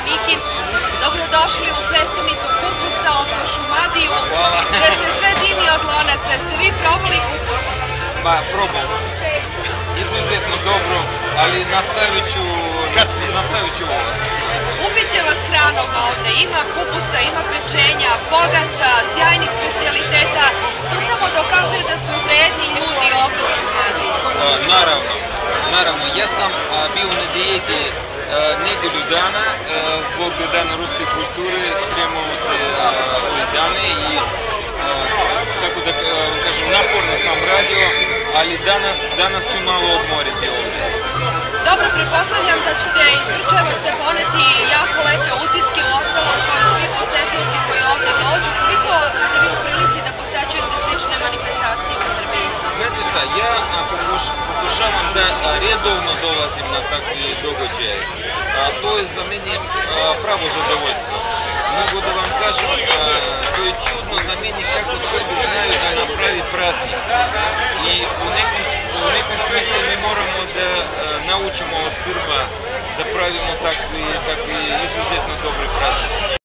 Mikin. Dobrodošli u prestonicu kupusa, odnosno Šumadiju. Hvala. Gdje se sve dimi od lonaca. Ste vi probali kupus? Pa, probam. Izuzetno dobro, ali nastavit ću ovo. Ubiće vas hranom ovde. Ima kupusa, ima pečenja, pogača, sjajnih specijaliteta. To samo dokazuje da su vredni ljudi ovde u Šumadiji. Naravno. Ja sam bio na dijeti nedjelju dana zbog Dana ruske kulture, spremao se ove dane i tako da kažem naporno sam radio, ali danas ću malo odmoriti ovdje. Dobro, pretpostavljam da ćete ispričajmo se poneti jako lepe utiske u ostalom koje svi posetioci koji ovdje dođu. Koliko ste vi u prilici da posećujete slične manifestacije u Srbiji? Znate šta, ja pokušavam da redovno dolazim na takve događaje. To je za mene pravo zadovoljstvo. Mogu da vam kažem, to je čudno za mene kako Srbi znaju da napravi praznik. I u nekom smislu mi moramo da naučimo od Srba da pravimo takvi izuzetno dobre praznike.